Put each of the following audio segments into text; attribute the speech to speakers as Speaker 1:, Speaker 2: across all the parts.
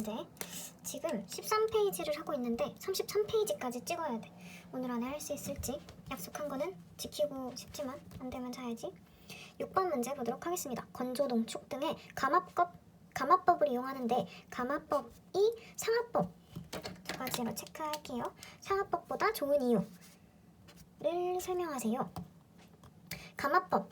Speaker 1: 문제. 지금 13페이지를 하고 있는데 33페이지까지 찍어야 돼. 오늘 안에 할 수 있을지 약속한 거는 지키고 싶지만 안 되면 자야지. 6번 문제 보도록 하겠습니다. 건조, 농축 등의 감화법을 이용하는데 감화법이 상하법 두 가지로 체크할게요. 상하법보다 좋은 이유를 설명하세요. 감화법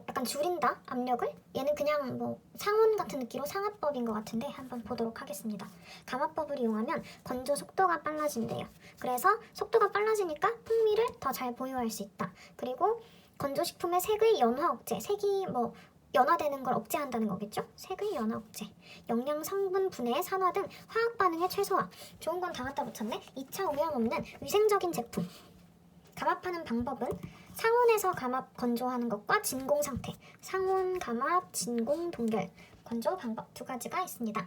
Speaker 1: 약간 줄인다 압력을. 얘는 그냥 뭐 상온 같은 느낌으로 상하법인 것 같은데 한번 보도록 하겠습니다. 감화법을 이용하면 건조 속도가 빨라진대요. 그래서 속도가 빨라지니까 풍미를 더 잘 보유할 수 있다. 그리고 건조식품의 색의 연화 억제, 색이 뭐 연화되는 걸 억제한다는 거겠죠? 색의 연화 억제, 영양 성분 분해, 산화 등 화학 반응의 최소화. 좋은 건 다 갖다 붙였네. 2차 오염 없는 위생적인 제품. 감압하는 방법은 상온에서 감압 건조하는 것과 진공 상태, 상온 감압, 진공 동결 건조 방법 두 가지가 있습니다.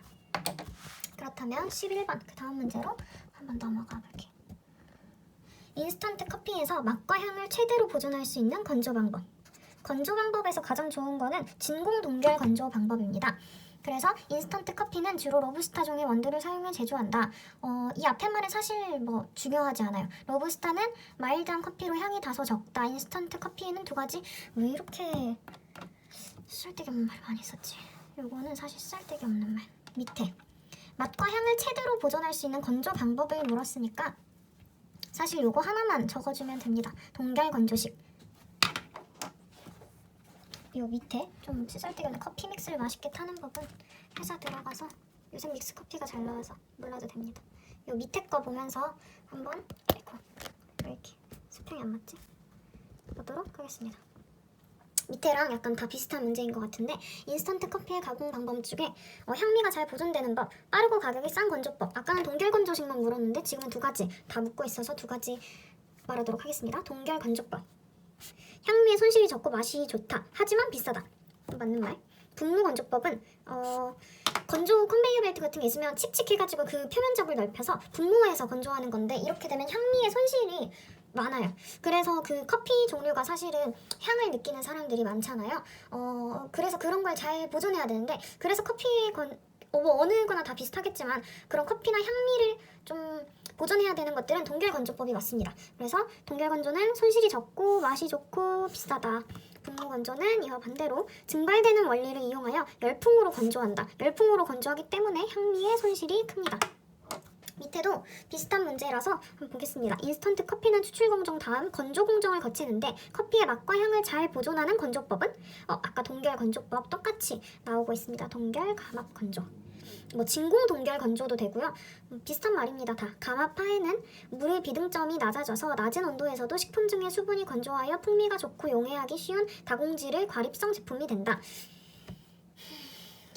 Speaker 1: 그렇다면 11번 그 다음 문제로 한번 넘어가 볼게요. 인스턴트 커피에서 맛과 향을 최대로 보존할 수 있는 건조 방법. 건조 방법에서 가장 좋은 거는 진공 동결 건조 방법입니다. 그래서 인스턴트 커피는 주로 로부스타종의 원두를 사용해 제조한다. 이 앞에 말은 사실 뭐 중요하지 않아요. 로부스타는 마일드한 커피로 향이 다소 적다. 인스턴트 커피에는 두 가지. 왜 이렇게 쓸데기 없는 말 많이 썼지? 요거는 사실 쓸데기 없는 말. 밑에 맛과 향을 최대로 보존할 수 있는 건조 방법을 물었으니까 사실 요거 하나만 적어주면 됩니다. 동결 건조식. 요 밑에 좀 쓸데기 없는 커피 믹스를 맛있게 타는 법은 회사 들어가서 요새 믹스 커피가 잘 나와서 몰라도 됩니다. 요 밑에 거 보면서 한번 아이고 왜 이렇게 수평이 안 맞지? 보도록 하겠습니다. 밑에랑 약간 다 비슷한 문제인 것 같은데 인스턴트 커피의 가공 방법 중에 향미가 잘 보존되는 법, 빠르고 가격이 싼 건조법. 아까는 동결 건조식만 물었는데 지금은 두 가지 다 묻고 있어서 두 가지 말하도록 하겠습니다. 동결 건조법. 향미의 손실이 적고 맛이 좋다. 하지만 비싸다. 맞는 말. 분무 건조법은 건조 컨베이어 벨트 같은 게 있으면 칙칙해가지고 그 표면적을 넓혀서 분무해서 건조하는 건데 이렇게 되면 향미의 손실이 많아요. 그래서 그 커피 종류가 사실은 향을 느끼는 사람들이 많잖아요. 그래서 그런 걸 잘 보존해야 되는데 그래서 커피의 뭐 어느 거나 다 비슷하겠지만 그런 커피나 향미를 좀 보존해야 되는 것들은 동결 건조법이 맞습니다. 그래서 동결 건조는 손실이 적고 맛이 좋고 비싸다. 분무 건조는 이와 반대로 증발되는 원리를 이용하여 열풍으로 건조한다. 열풍으로 건조하기 때문에 향미의 손실이 큽니다. 밑에도 비슷한 문제라서 한번 보겠습니다. 인스턴트 커피는 추출 공정 다음 건조 공정을 거치는데 커피의 맛과 향을 잘 보존하는 건조법은 아까 동결 건조법 똑같이 나오고 있습니다. 동결, 감압, 건조. 뭐 진공 동결 건조도 되고요. 비슷한 말입니다. 다. 감압파에는 물의 비등점이 낮아져서 낮은 온도에서도 식품 중의 수분이 건조하여 풍미가 좋고 용해하기 쉬운 다공질의 과립성 제품이 된다.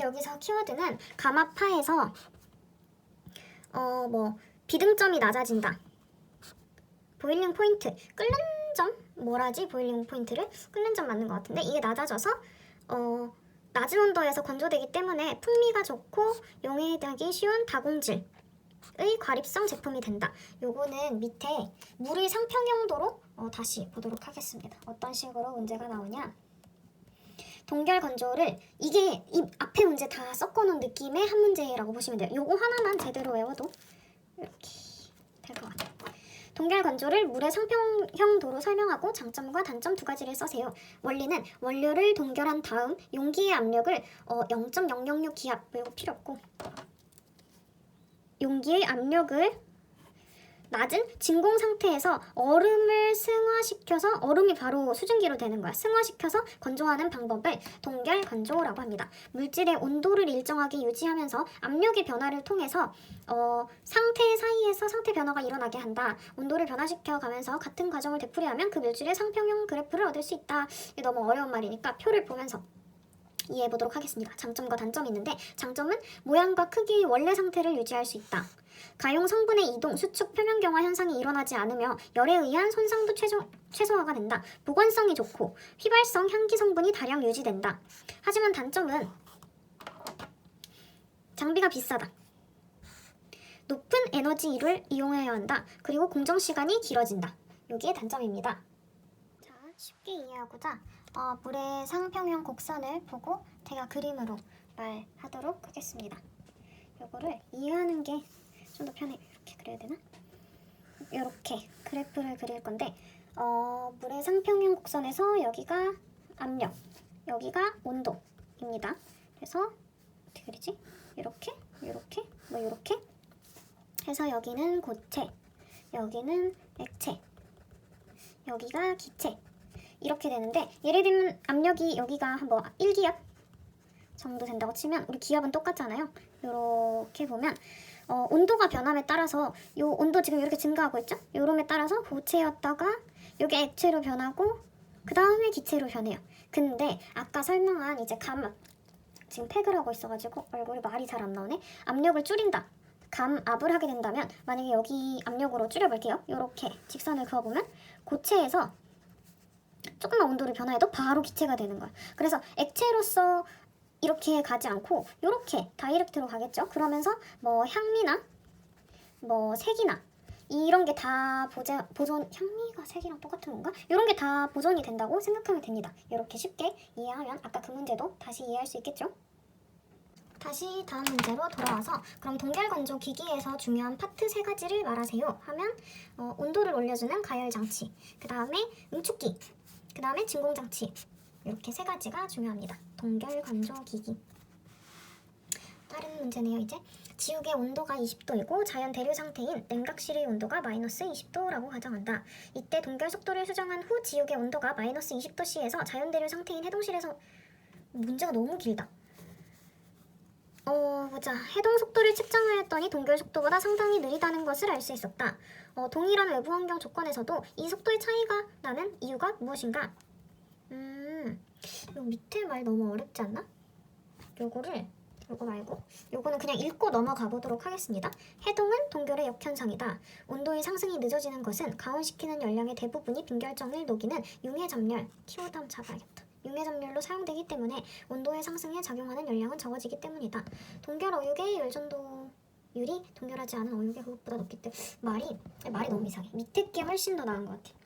Speaker 1: 여기서 키워드는 감압파에서 비등점이 낮아진다. 보일링 포인트, 끓는 점? 뭐라지? 보일링 포인트를? 끓는 점 맞는 것 같은데 이게 낮아져서 낮은 온도에서 건조되기 때문에 풍미가 좋고 용해하기 쉬운 다공질의 과립성 제품이 된다. 요거는 밑에 물의 상평형도로 다시 보도록 하겠습니다. 어떤 식으로 문제가 나오냐. 동결 건조를 이게 이 앞에 문제 다 섞어놓은 느낌의 한 문제라고 보시면 돼요. 요거 하나만 제대로 외워도 이렇게 될 것 같아요. 동결 건조를 물의 상평형도로 설명하고 장점과 단점 두 가지를 써세요. 원리는 원료를 동결한 다음 용기의 압력을 0.006 기압 이거 필요 없고 용기의 압력을 낮은 진공 상태에서 얼음을 승화시켜서 얼음이 바로 수증기로 되는 거야. 승화시켜서 건조하는 방법을 동결 건조라고 합니다. 물질의 온도를 일정하게 유지하면서 압력의 변화를 통해서 상태 사이에서 상태 변화가 일어나게 한다. 온도를 변화시켜 가면서 같은 과정을 되풀이하면 그 물질의 상평형 그래프를 얻을 수 있다. 이게 너무 어려운 말이니까 표를 보면서 이해해 보도록 하겠습니다. 장점과 단점이 있는데 장점은 모양과 크기의 원래 상태를 유지할 수 있다. 가용 성분의 이동, 수축, 표면경화 현상이 일어나지 않으며 열에 의한 손상도 최소화가 된다. 보관성이 좋고 휘발성, 향기 성분이 다량 유지된다. 하지만 단점은 장비가 비싸다. 높은 에너지를 이용해야 한다. 그리고 공정 시간이 길어진다. 여기에 단점입니다. 자, 쉽게 이해하고자 물의 상평형 곡선을 보고 제가 그림으로 말하도록 하겠습니다. 요거를 이해하는 게 좀 더 편해요. 이렇게 그려야 되나? 이렇게 그래프를 그릴 건데 물의 상평형 곡선에서 여기가 압력, 여기가 온도입니다. 그래서 어떻게 그리지? 이렇게, 이렇게, 뭐 이렇게 해서 여기는 고체, 여기는 액체, 여기가 기체 이렇게 되는데, 예를 들면 압력이 여기가 뭐 1기압 정도 된다고 치면 우리 기압은 똑같잖아요. 이렇게 보면 온도가 변함에 따라서 요 온도 지금 이렇게 증가하고 있죠? 요름에 따라서 고체였다가 요게 액체로 변하고 그 다음에 기체로 변해요. 근데 아까 설명한 이제 지금 팩을 하고 있어가지고 얼굴이 말이 잘 안 나오네. 압력을 줄인다, 감압을 하게 된다면, 만약에 여기 압력으로 줄여볼게요. 요렇게 직선을 그어보면 고체에서 조금만 온도를 변화해도 바로 기체가 되는 거야. 그래서 액체로서 이렇게 가지 않고 이렇게 다이렉트로 가겠죠. 그러면서 뭐 향미나 뭐 색이나 이런 게 다 보존, 향미가 색이랑 똑같은 건가? 이런 게 다 보존이 된다고 생각하면 됩니다. 이렇게 쉽게 이해하면 아까 그 문제도 다시 이해할 수 있겠죠. 다시 다음 문제로 돌아와서, 그럼 동결건조 기기에서 중요한 파트 3가지를 말하세요 하면 온도를 올려주는 가열장치, 그 다음에 응축기, 그 다음에 진공장치, 이렇게 3가지가 중요합니다. 동결건조기기. 다른 문제네요. 이제 지옥의 온도가 20도이고 자연 대류 상태인 냉각실의 온도가 마이너스 20도라고 가정한다. 이때 동결 속도를 수정한 후 지옥의 온도가 마이너스 20도씨에서 자연 대류 상태인 해동실에서, 문제가 너무 길다. 보자. 해동 속도를 측정하였더니 동결 속도보다 상당히 느리다는 것을 알 수 있었다. 동일한 외부 환경 조건에서도 이 속도의 차이가 나는 이유가 무엇인가? 요 밑에 말 너무 어렵지 않나? 요거 말고 요거는 그냥 읽고 넘어가 보도록 하겠습니다. 해동은 동결의 역현상이다. 온도의 상승이 늦어지는 것은 가온시키는 열량의 대부분이 빈결정을 녹이는 융해점열, 키워드 한번 잡아야겠다. 융해점열로 사용되기 때문에 온도의 상승에 작용하는 열량은 적어지기 때문이다. 동결 어육의 열전도율이 동결하지 않은 어육의 그것보다 높기 때문에, 말이 너무 이상해. 밑에 게 훨씬 더 나은 것 같아.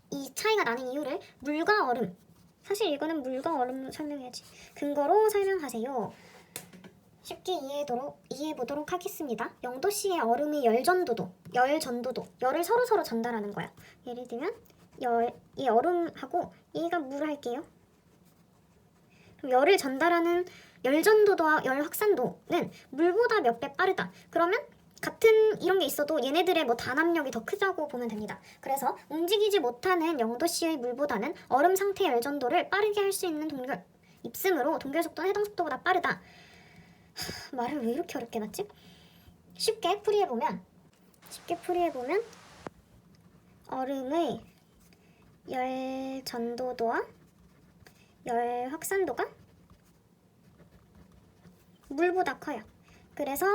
Speaker 1: 이 차이가 나는 이유를 물과 얼음, 사실 이거는 물과 얼음 설명해야지, 근거로 설명하세요. 쉽게 이해해보도록 하겠습니다. 0도씨의 얼음의 열전도도, 열을 서로 전달하는 거야. 예를 들면 이 얼음하고 얘가 물 할게요. 그럼 열을 전달하는 열전도도와 열 확산도는 물보다 몇 배 빠르다. 그러면 같은 이런 게 있어도 얘네들의 뭐 단압력이 더 크다고 보면 됩니다. 그래서 움직이지 못하는 0도씨의 물보다는 얼음 상태 열전도를 빠르게 할 수 있는 입슴으로 동결 속도는 해동 속도보다 빠르다. 말을 왜 이렇게 어렵게 놨지? 쉽게 풀이해보면 얼음의 열 전도도와 열 확산도가 물보다 커요. 그래서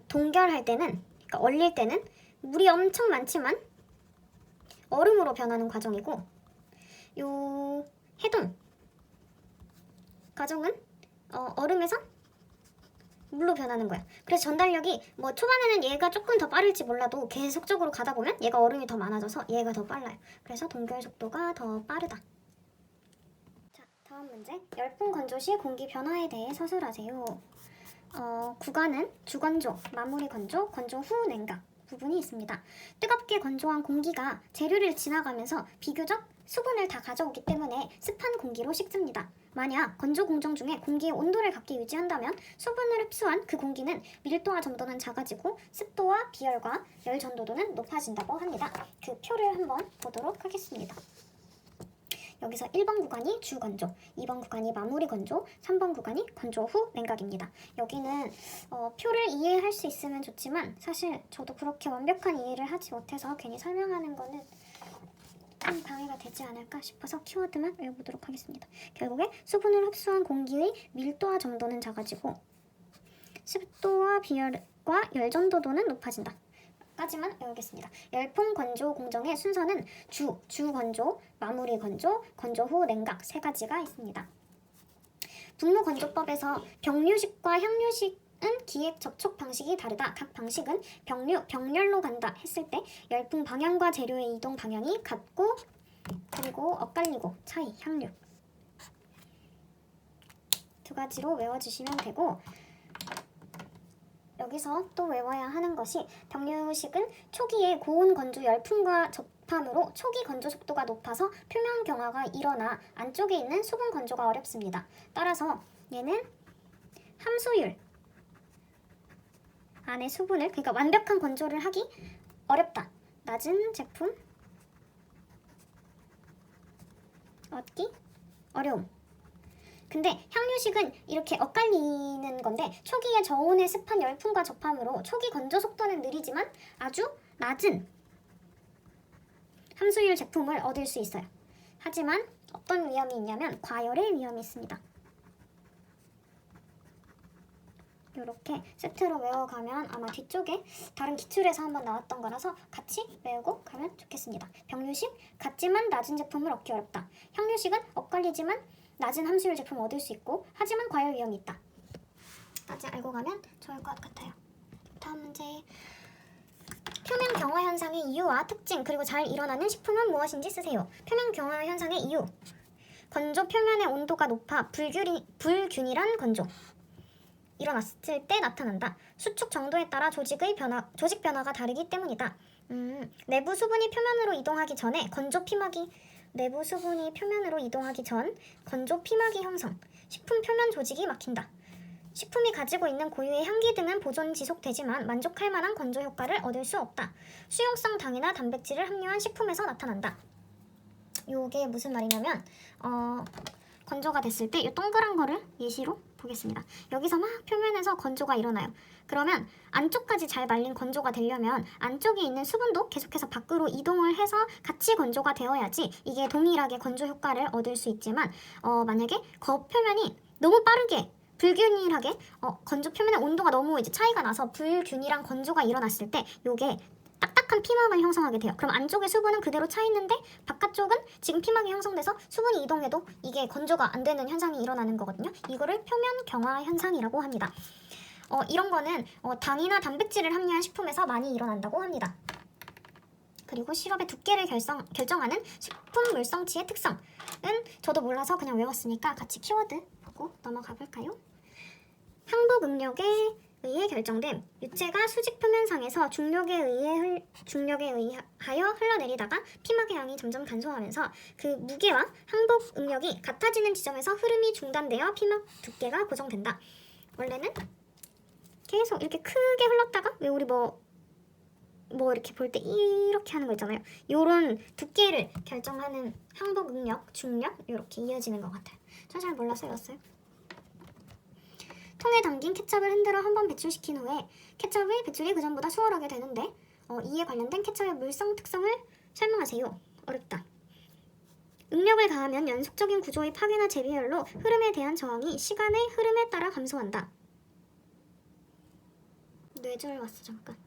Speaker 1: 동결할 때는, 그러니까 얼릴 때는 물이 엄청 많지만 얼음으로 변하는 과정이고, 요 해동 과정은 얼음에서 물로 변하는 거야. 그래서 전달력이 뭐 초반에는 얘가 조금 더 빠를지 몰라도 계속적으로 가다 보면 얘가 얼음이 더 많아져서 얘가 더 빨라요. 그래서 동결 속도가 더 빠르다. 자, 다음 문제. 열풍 건조 시 공기 변화에 대해 서술하세요. 구간은 주건조, 마무리 건조, 건조 후 냉각 부분이 있습니다. 뜨겁게 건조한 공기가 재료를 지나가면서 비교적 수분을 다 가져오기 때문에 습한 공기로 식습니다. 만약 건조 공정 중에 공기의 온도를 같게 유지한다면 수분을 흡수한 그 공기는 밀도와 점도는 작아지고 습도와 비열과 열 전도도는 높아진다고 합니다. 그 표를 한번 보도록 하겠습니다. 여기서 1번 구간이 주건조, 2번 구간이 마무리 건조, 3번 구간이 건조 후 냉각입니다. 여기는 표를 이해할 수 있으면 좋지만 사실 저도 그렇게 완벽한 이해를 하지 못해서 괜히 설명하는 거는 좀 방해가 되지 않을까 싶어서 키워드만 외워보도록 하겠습니다. 결국에 수분을 흡수한 공기의 밀도와 점도는 작아지고 습도와 비열과 열전도도는 높아진다. 까지만 외우겠습니다. 열풍 건조 공정의 순서는 주 건조, 마무리 건조, 건조 후 냉각 3가지가 있습니다. 분무건조법에서 병류식과 향류식은 기액 접촉 방식이 다르다. 각 방식은 병렬로 간다 했을 때 열풍 방향과 재료의 이동 방향이 같고, 그리고 엇갈리고 차이, 향류 2가지로 외워주시면 되고, 여기서 또 외워야 하는 것이 병류식은 초기에 고온 건조 열풍과 접함으로 초기 건조 속도가 높아서 표면 경화가 일어나 안쪽에 있는 수분 건조가 어렵습니다. 따라서 얘는 함수율 안에 수분을, 그러니까 완벽한 건조를 하기 어렵다. 낮은 제품 얻기 어려움. 근데 향유식은 이렇게 엇갈리는 건데 초기에 저온의 습한 열풍과 접함으로 초기 건조 속도는 느리지만 아주 낮은 함수율 제품을 얻을 수 있어요. 하지만 어떤 위험이 있냐면 과열의 위험이 있습니다. 이렇게 세트로 외워가면 아마 뒤쪽에 다른 기출에서 한번 나왔던 거라서 같이 외우고 가면 좋겠습니다. 병류식 같지만 낮은 제품을 얻기 어렵다. 향유식은 엇갈리지만 낮은 함수율 제품을 얻을 수 있고 하지만 과열 위험이 있다. 까지 알고 가면 좋을 것 같아요. 다음 문제. 표면 경화 현상의 이유와 특징 그리고 잘 일어나는 식품은 무엇인지 쓰세요. 표면 경화 현상의 이유. 건조 표면의 온도가 높아 불균일한 건조. 일어났을 때 나타난다. 수축 정도에 따라 조직 변화가 다르기 때문이다. 내부 수분이 표면으로 이동하기 전에 내부 수분이 표면으로 이동하기 전 건조 피막이 형성. 식품 표면 조직이 막힌다. 식품이 가지고 있는 고유의 향기 등은 보존 지속되지만 만족할 만한 건조 효과를 얻을 수 없다. 수용성 당이나 단백질을 함유한 식품에서 나타난다. 요게 무슨 말이냐면 건조가 됐을 때 이 동그란 거를 예시로 보겠습니다. 여기서 막 표면에서 건조가 일어나요. 그러면 안쪽까지 잘 말린 건조가 되려면 안쪽에 있는 수분도 계속해서 밖으로 이동을 해서 같이 건조가 되어야지 이게 동일하게 건조 효과를 얻을 수 있지만 만약에 겉표면이 너무 빠르게 불균일하게 건조 표면의 온도가 너무 이제 차이가 나서 불균일한 건조가 일어났을 때 요게 딱딱한 피막을 형성하게 돼요. 그럼 안쪽의 수분은 그대로 차 있는데 바깥쪽은 지금 피막이 형성돼서 수분이 이동해도 이게 건조가 안 되는 현상이 일어나는 거거든요. 이거를 표면 경화 현상이라고 합니다. 이런 거는 당이나 단백질을 함유한 식품에서 많이 일어난다고 합니다. 그리고 시럽의 두께를 결정하는 식품 물성치의 특성은 저도 몰라서 그냥 외웠으니까 같이 키워드 보고 넘어가 볼까요? 항복 응력에 의해 결정됨. 유체가 수직 표면상에서 중력에 의하여 흘러내리다가 피막의 양이 점점 간소하면서 그 무게와 항복 응력이 같아지는 지점에서 흐름이 중단되어 피막 두께가 고정된다. 원래는 계속 이렇게 크게 흘렀다가 왜 우리 뭐 이렇게 볼 때 이렇게 하는 거 있잖아요. 요런 두께를 결정하는 항복 응력, 중력 이렇게 이어지는 것 같아요. 저 잘 몰라서 외웠어요. 통에 담긴 케첩을 흔들어 한번 배출시킨 후에 케첩의 배출이 그전보다 수월하게 되는데 이에 관련된 케첩의 물성 특성을 설명하세요. 어렵다. 응력을 가하면 연속적인 구조의 파괴나 재배열로 흐름에 대한 저항이 시간의 흐름에 따라 감소한다. 뇌절 왔어 잠깐.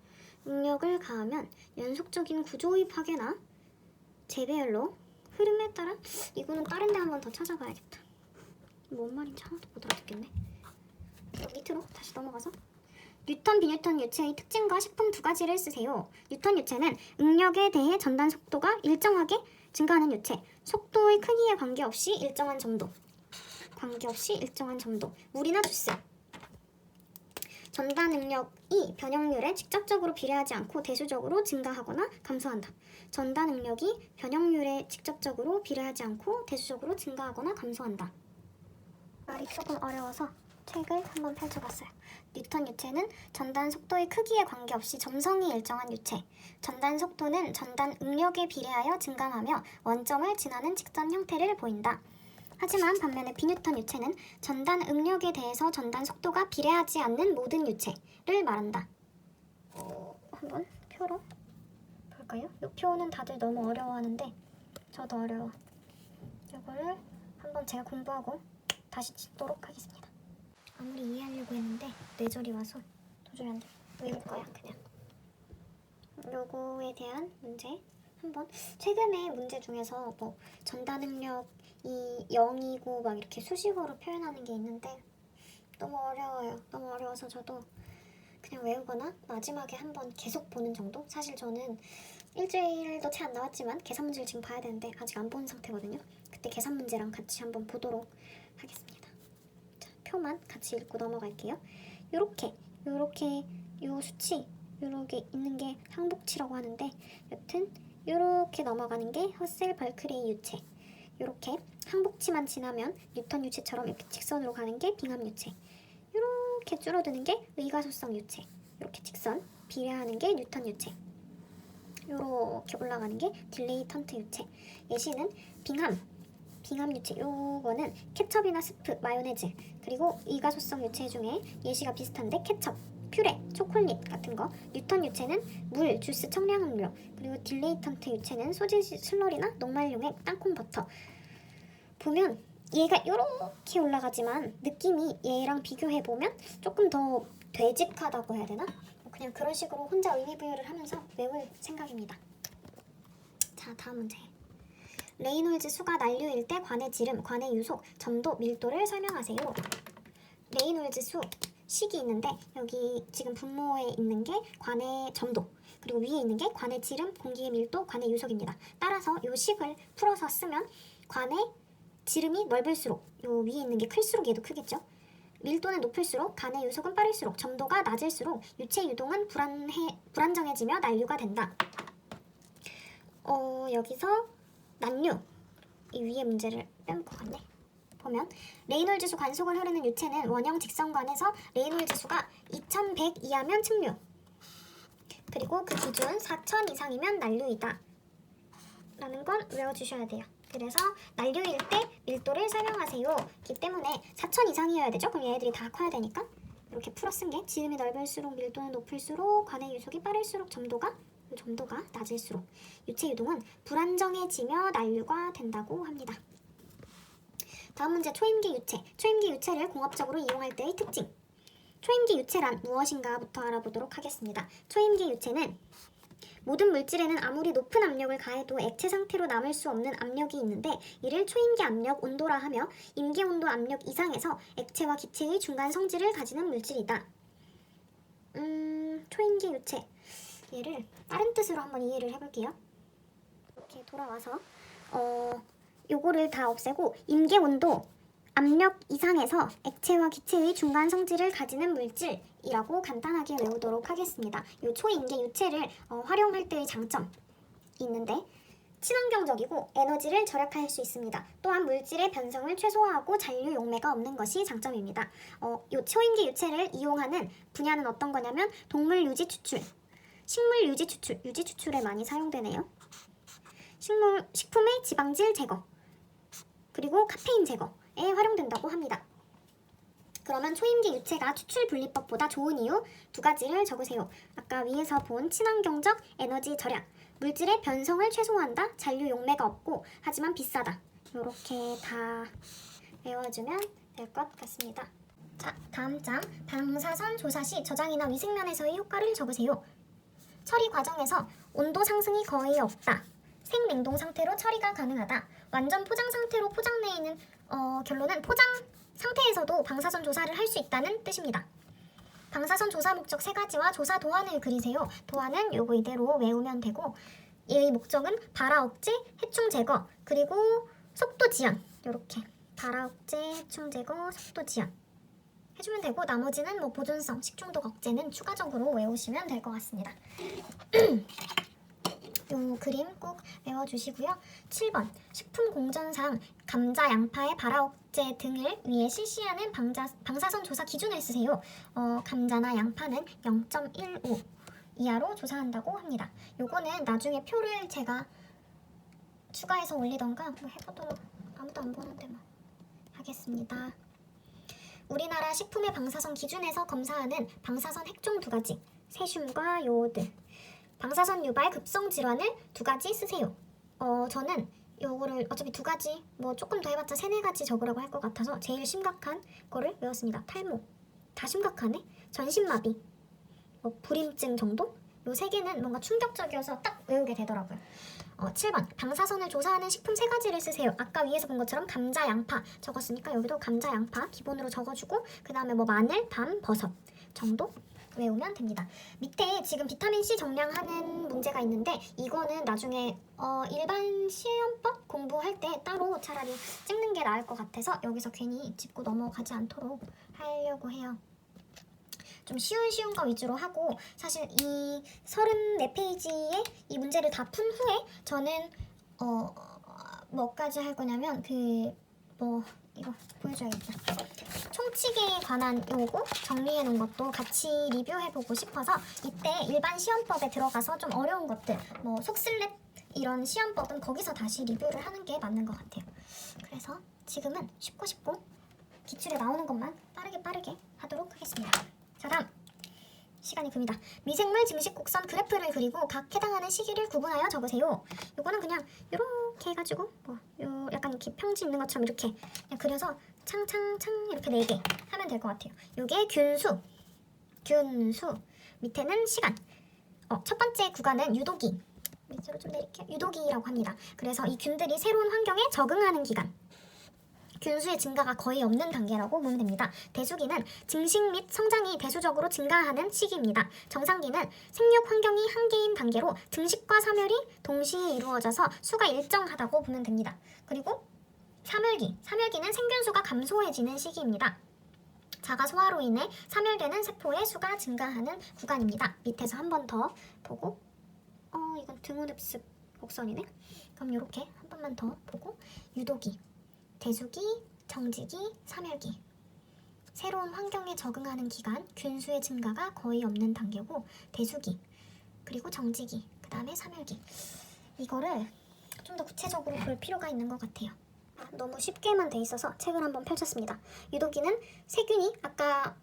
Speaker 1: 응력을 가하면 연속적인 구조의 파괴나 재배열로 흐름에 따라 이거는 다른 데 한번 더 찾아봐야겠다. 뭔 말인지 하나도 못 알아듣겠네. 밑으로 다시 넘어가서 뉴턴 비뉴턴 유체의 특징과 식품 두 가지를 쓰세요. 뉴턴 유체는 응력에 대해 전단 속도가 일정하게 증가하는 유체. 속도의 크기에 관계없이 일정한 점도. 물이나 주스. 전단 응력이 변형률에 직접적으로 비례하지 않고 대수적으로 증가하거나 감소한다. 전단 응력이 변형률에 직접적으로 비례하지 않고 대수적으로 증가하거나 감소한다. 말이 조금 어려워서 책을 한번 펼쳐봤어요. 뉴턴 유체는 전단 속도의 크기에 관계없이 점성이 일정한 유체. 전단 속도는 전단 응력에 비례하여 증가하며 원점을 지나는 직선 형태를 보인다. 하지만 반면에 비뉴턴 유체는 전단 응력에 대해서 전단 속도가 비례하지 않는 모든 유체를 말한다. 한번 표로 볼까요? 이 표는 다들 너무 어려워하는데 저도 어려워. 이거를 한번 제가 공부하고 다시 짓도록 하겠습니다. 아무리 이해하려고 했는데 뇌절이 와서 도저히 안 돼. 외울 거야 그냥. 요거에 대한 문제 한번 최근에 문제 중에서 뭐 전단 응력이 0이고 막 이렇게 수식어로 표현하는 게 있는데 너무 어려워요. 너무 어려워서 저도 그냥 외우거나 마지막에 한번 계속 보는 정도? 사실 저는 일주일도 채 안 나왔지만 계산 문제를 지금 봐야 되는데 아직 안 본 상태거든요. 그때 계산 문제랑 같이 한번 보도록 하겠습니다. 자, 표만 같이 읽고 넘어갈게요. 요렇게 요 수치 요렇게 있는 게 항복치라고 하는데, 여튼 요렇게 넘어가는 게 허셀 벌크레이 유체, 요렇게 항복치만 지나면 뉴턴 유체처럼 이렇게 직선으로 가는 게 빙하음 유체, 요렇게 줄어드는 게 의가소성 유체, 이렇게 직선 비례하는 게 뉴턴 유체, 요렇게 올라가는 게 딜레이턴트 유체. 예시는 빙하음 유체, 요거는 케첩이나 스프, 마요네즈, 그리고 의가소성 유체 중에 예시가 비슷한데 케첩, 퓨레, 초콜릿 같은 거. 뉴턴 유체는 물, 주스, 청량음료, 그리고 딜레이턴트 유체는 소시지, 슬러리나 녹말용액, 땅콩, 버터. 보면 얘가 요렇게 올라가지만 느낌이 얘랑 비교해보면 조금 더 되직하다고 해야 되나? 그냥 그런 식으로 혼자 의미부여를 하면서 외울 생각입니다. 자, 다음 문제. 레이놀즈 수가 난류일 때 관의 지름, 관의 유속, 점도, 밀도를 설명하세요. 레이놀즈 수 식이 있는데 여기 지금 분모에 있는 게 관의 점도, 그리고 위에 있는 게 관의 지름, 공기의 밀도, 관의 유속입니다. 따라서 이 식을 풀어서 쓰면 관의 지름이 넓을수록 요 위에 있는 게 클수록 얘도 크겠죠. 밀도는 높을수록 관의 유속은 빠를수록 점도가 낮을수록 유체 유동은 불안정해지며 난류가 된다. 여기서 난류, 이 위에 문제를 빼면 것 같네. 보면 레이놀즈 수 관속을 흐르는 유체는 원형 직선관에서 레이놀즈 수가 2100 이하면 측류, 그리고 그 기준 4000 이상이면 난류이다 라는 걸 외워주셔야 돼요. 그래서 난류일 때 밀도를 설명하세요 기 때문에 4000 이상이어야 되죠. 그럼 얘네들이 다 커야 되니까 이렇게 풀어 쓴 게 지름이 넓을수록 밀도는 높을수록 관의 유속이 빠를수록 점도가 낮을수록 유체 유동은 불안정해지며 난류가 된다고 합니다. 다음 문제. 초임계 유체. 초임계 유체를 공업적으로 이용할 때의 특징. 초임계 유체란 무엇인가부터 알아보도록 하겠습니다. 초임계 유체는 모든 물질에는 아무리 높은 압력을 가해도 액체 상태로 남을 수 없는 압력이 있는데 이를 초임계 압력 온도라 하며 임계 온도 압력 이상에서 액체와 기체의 중간 성질을 가지는 물질이다. 초임계 유체. 얘를 다른 뜻으로 한번 이해를 해볼게요. 이렇게 돌아와서 요거를 다 없애고 임계 온도 압력 이상에서 액체와 기체의 중간 성질을 가지는 물질이라고 간단하게 외우도록 하겠습니다. 요 초임계 유체를 활용할 때의 장점이 있는데 친환경적이고 에너지를 절약할 수 있습니다. 또한 물질의 변성을 최소화하고 잔류 용매가 없는 것이 장점입니다. 요 초임계 유체를 이용하는 분야는 어떤 거냐면 동물 유지 추출, 식물 유지 추출에 많이 사용되네요. 식품의 지방질 제거, 그리고 카페인 제거에 활용된다고 합니다. 그러면 초임계 유체가 추출 분리법보다 좋은 이유 두 가지를 적으세요. 아까 위에서 본 친환경적 에너지 절약, 물질의 변성을 최소화한다, 잔류 용매가 없고 하지만 비싸다. 이렇게 다 외워주면 될 것 같습니다. 자, 다음 장. 방사선 조사 시 저장이나 위생면에서의 효과를 적으세요. 처리 과정에서 온도 상승이 거의 없다. 생냉동 상태로 처리가 가능하다. 완전 포장 상태로 포장 내에 있는 결론은 포장 상태에서도 방사선 조사를 할 수 있다는 뜻입니다. 방사선 조사 목적 3가지와 조사 도안을 그리세요. 도안은 요거 이대로 외우면 되고 얘의 목적은 발화 억제, 해충 제거, 그리고 속도 지연. 요렇게 발화 억제, 해충 제거, 속도 지연 해주면 되고 나머지는 뭐 보존성, 식중독 억제는 추가적으로 외우시면 될 것 같습니다. 요 그림 꼭 외워주시고요. 7번. 식품 공전상 감자, 양파의 발화 억제 등을 위해 실시하는 방사선 조사 기준을 쓰세요. 감자나 양파는 0.15 이하로 조사한다고 합니다. 요거는 나중에 표를 제가 추가해서 올리던가 뭐 해보도록, 아무도 안 보는데 뭐 하겠습니다. 우리나라 식품의 방사선 기준에서 검사하는 방사선 핵종 2가지, 세슘과 요오드. 방사선 유발 급성 질환을 2가지 쓰세요. 저는 요거를 어차피 2가지, 뭐 조금 더 해봤자 3-4가지 적으라고 할 것 같아서 제일 심각한 거를 외웠습니다. 탈모, 다 심각하네. 전신마비, 불임증 정도? 요 3개는 뭔가 충격적이어서 딱 외우게 되더라고요. 7번. 방사선을 조사하는 식품 3가지를 쓰세요. 아까 위에서 본 것처럼 감자, 양파 적었으니까 여기도 감자, 양파 기본으로 적어주고 그 다음에 뭐 마늘, 밤, 버섯 정도 외우면 됩니다. 밑에 지금 비타민C 정량하는 문제가 있는데 이거는 나중에 일반 시험법 공부할 때 따로 차라리 찍는 게 나을 것 같아서 여기서 괜히 짚고 넘어가지 않도록 하려고 해요. 좀 쉬운 거 위주로 하고 사실 이 34페이지의 이 문제를 다 푼 후에 저는 뭐까지 할 거냐면 이거 보여줘야겠다. 총칙에 관한 요거 정리해 놓은 것도 같이 리뷰해보고 싶어서 이때 일반 시험법에 들어가서 좀 어려운 것들 뭐 속슬랩 이런 시험법은 거기서 다시 리뷰를 하는 게 맞는 것 같아요. 그래서 지금은 쉽고 기출에 나오는 것만 빠르게 하도록 하겠습니다. 자, 다음 시간이 급니다. 미생물 증식 곡선 그래프를 그리고 각 해당하는 시기를 구분하여 적으세요. 요거는 그냥 요렇게 해가지고 요 약간 이렇게 평지 있는 것처럼 이렇게 그냥 그려서 창 이렇게 4개 하면 될 것 같아요. 요게 균수 밑에는 시간. 첫 번째 구간은 유도기. 밑으로 좀 내릴게요. 유도기라고 합니다. 그래서 이 균들이 새로운 환경에 적응하는 기간. 균수의 증가가 거의 없는 단계라고 보면 됩니다. 대수기는 증식 및 성장이 대수적으로 증가하는 시기입니다. 정상기는 생육 환경이 한계인 단계로 증식과 사멸이 동시에 이루어져서 수가 일정하다고 보면 됩니다. 그리고 사멸기는 생균수가 감소해지는 시기입니다. 자가 소화로 인해 사멸되는 세포의 수가 증가하는 구간입니다. 밑에서 한 번 더 보고 이건 등온흡습 곡선이네. 그럼 이렇게 한 번만 더 보고 유도기, 대수기, 정지기, 사멸기. 새로운 환경에 적응하는 기간, 균수의 증가가 거의 없는 단계고 대수기, 그리고 정지기, 그 다음에 사멸기. 이거를 좀 더 구체적으로 볼 필요가 있는 것 같아요. 너무 쉽게만 돼 있어서 책을 한번 펼쳤습니다. 유도기는 세균이 아까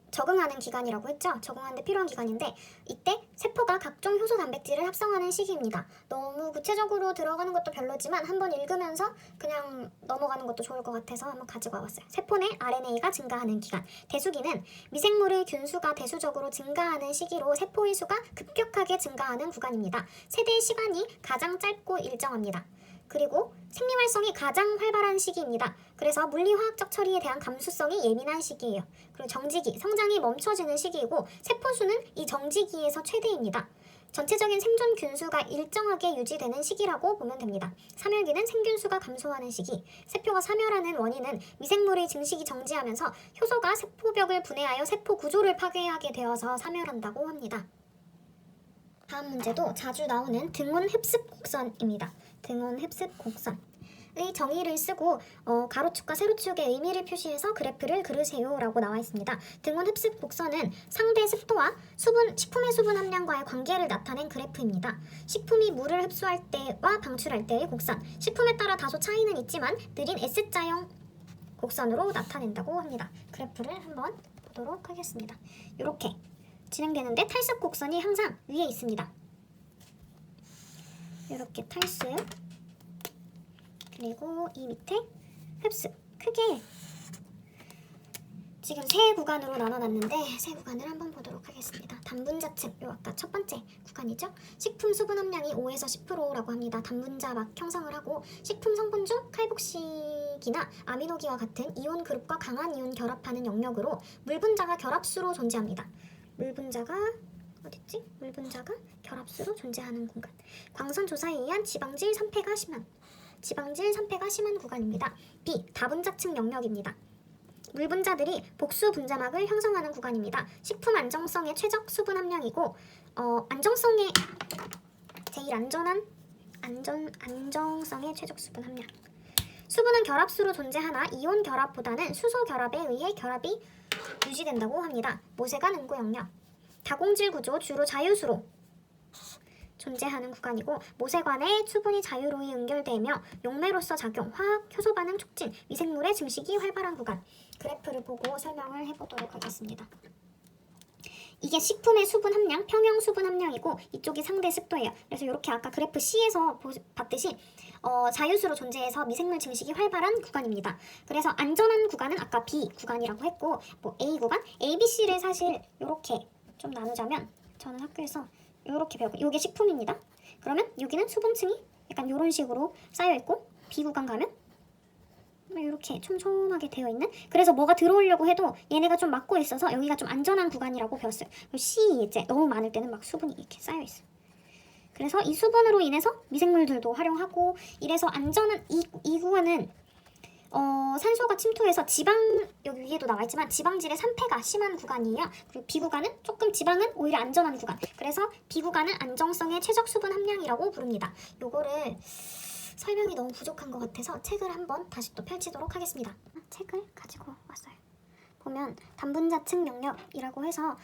Speaker 1: 적응하는 기간이라고 했죠. 적응하는 데 필요한 기간인데 이때 세포가 각종 효소 단백질을 합성하는 시기입니다. 너무 구체적으로 들어가는 것도 별로지만 한번 읽으면서 그냥 넘어가는 것도 좋을 것 같아서 한번 가지고 와봤어요. 세포 내 RNA가 증가하는 기간. 대수기는 미생물의 균수가 대수적으로 증가하는 시기로 세포의 수가 급격하게 증가하는 구간입니다. 세대 시간이 가장 짧고 일정합니다. 그리고 생리활성이 가장 활발한 시기입니다. 그래서 물리화학적 처리에 대한 감수성이 예민한 시기예요. 그리고 정지기, 성장이 멈춰지는 시기이고 세포수는 이 정지기에서 최대입니다. 전체적인 생존 균수가 일정하게 유지되는 시기라고 보면 됩니다. 사멸기는 생균수가 감소하는 시기. 세포가 사멸하는 원인은 미생물의 증식이 정지하면서 효소가 세포벽을 분해하여 세포 구조를 파괴하게 되어서 사멸한다고 합니다. 다음 문제도 자주 나오는 등온 흡습 곡선입니다. 등온 흡습 곡선의 정의를 쓰고 가로축과 세로축의 의미를 표시해서 그래프를 그리세요 라고 나와 있습니다. 등온 흡습 곡선은 상대 습도와 식품의 수분 함량과의 관계를 나타낸 그래프입니다. 식품이 물을 흡수할 때와 방출할 때의 곡선, 식품에 따라 다소 차이는 있지만 느린 S자형 곡선으로 나타낸다고 합니다. 그래프를 한번 보도록 하겠습니다. 이렇게 진행되는데 탈습 곡선이 항상 위에 있습니다. 이렇게 탈습, 그리고 이 밑에 흡습. 크게 지금 세 구간으로 나눠놨는데 세 구간을 한번 보도록 하겠습니다. 단분자층, 요 아까 첫 번째 구간이죠. 식품 수분 함량이 5에서 10%라고 합니다. 단분자 막 형성을 하고 식품 성분 중 칼복식이나 아미노기와 같은 이온 그룹과 강한 이온 결합하는 영역으로 물분자가 결합수로 존재합니다. 물분자가 어딨지? 물분자가 결합수로 존재하는 공간. 광선 조사에 의한 지방질 산패가 심한 구간입니다. B. 다분자층 영역입니다. 물분자들이 복수 분자막을 형성하는 구간입니다. 식품 안정성의 최적 수분 함량이고 안정성의 제일 안정성의 최적 수분 함량. 수분은 결합수로 존재하나 이온 결합보다는 수소 결합에 의해 결합이 유지된다고 합니다. 모세관 응고 영역. 다공질 구조 주로 자유수로 존재하는 구간이고 모세관에 수분이 자유로이 응결되며 용매로서 작용, 화학, 효소 반응 촉진, 미생물의 증식이 활발한 구간. 그래프를 보고 설명을 해보도록 하겠습니다. 이게 식품의 수분 함량, 평형 수분 함량이고 이쪽이 상대 습도예요. 그래서 이렇게 아까 그래프 C에서 봤듯이 자유수로 존재해서 미생물 증식이 활발한 구간입니다. 그래서 안전한 구간은 아까 B 구간이라고 했고 A 구간, A, B, C를 사실 이렇게 좀 나누자면 저는 학교에서 이렇게 배웠고 이게 식품입니다. 그러면 여기는 수분층이 약간 이런 식으로 쌓여있고 B 구간 가면 이렇게 촘촘하게 되어 있는, 그래서 뭐가 들어오려고 해도 얘네가 좀 막고 있어서 여기가 좀 안전한 구간이라고 배웠어요. C 이제 너무 많을 때는 막 수분이 이렇게 쌓여있어요. 그래서 이 수분으로 인해서 미생물들도 활용하고 이래서 안전한 이 구간은 산소가 침투해서 지방, 여기 위에도 나와있지만 지방질의 산패가 심한 구간이에요. 그리고 B 구간은 조금 지방은 오히려 안전한 구간. 그래서 B 구간은 안정성의 최적 수분 함량이라고 부릅니다. 요거를 설명이 너무 부족한 것 같아서 책을 한번 다시 또 펼치도록 하겠습니다. 책을 가지고 왔어요. 보면 단분자층 영역이라고 해서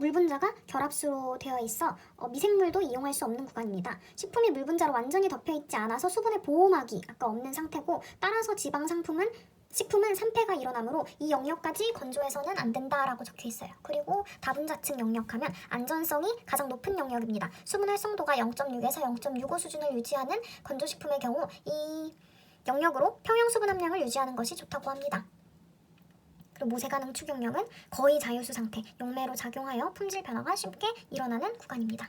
Speaker 1: 물분자가 결합수로 되어 있어 미생물도 이용할 수 없는 구간입니다. 식품이 물분자로 완전히 덮여있지 않아서 수분의 보호막이 아까 없는 상태고, 따라서 식품은 산패가 일어나므로 이 영역까지 건조해서는 안 된다라고 적혀 있어요. 그리고 다분자층 영역하면 안전성이 가장 높은 영역입니다. 수분 활성도가 0.6에서 0.65 수준을 유지하는 건조식품의 경우 이 영역으로 평형 수분 함량을 유지하는 것이 좋다고 합니다. 그리고 모세 가능 추경령은 거의 자유수 상태, 용매로 작용하여 품질 변화가 쉽게 일어나는 구간입니다.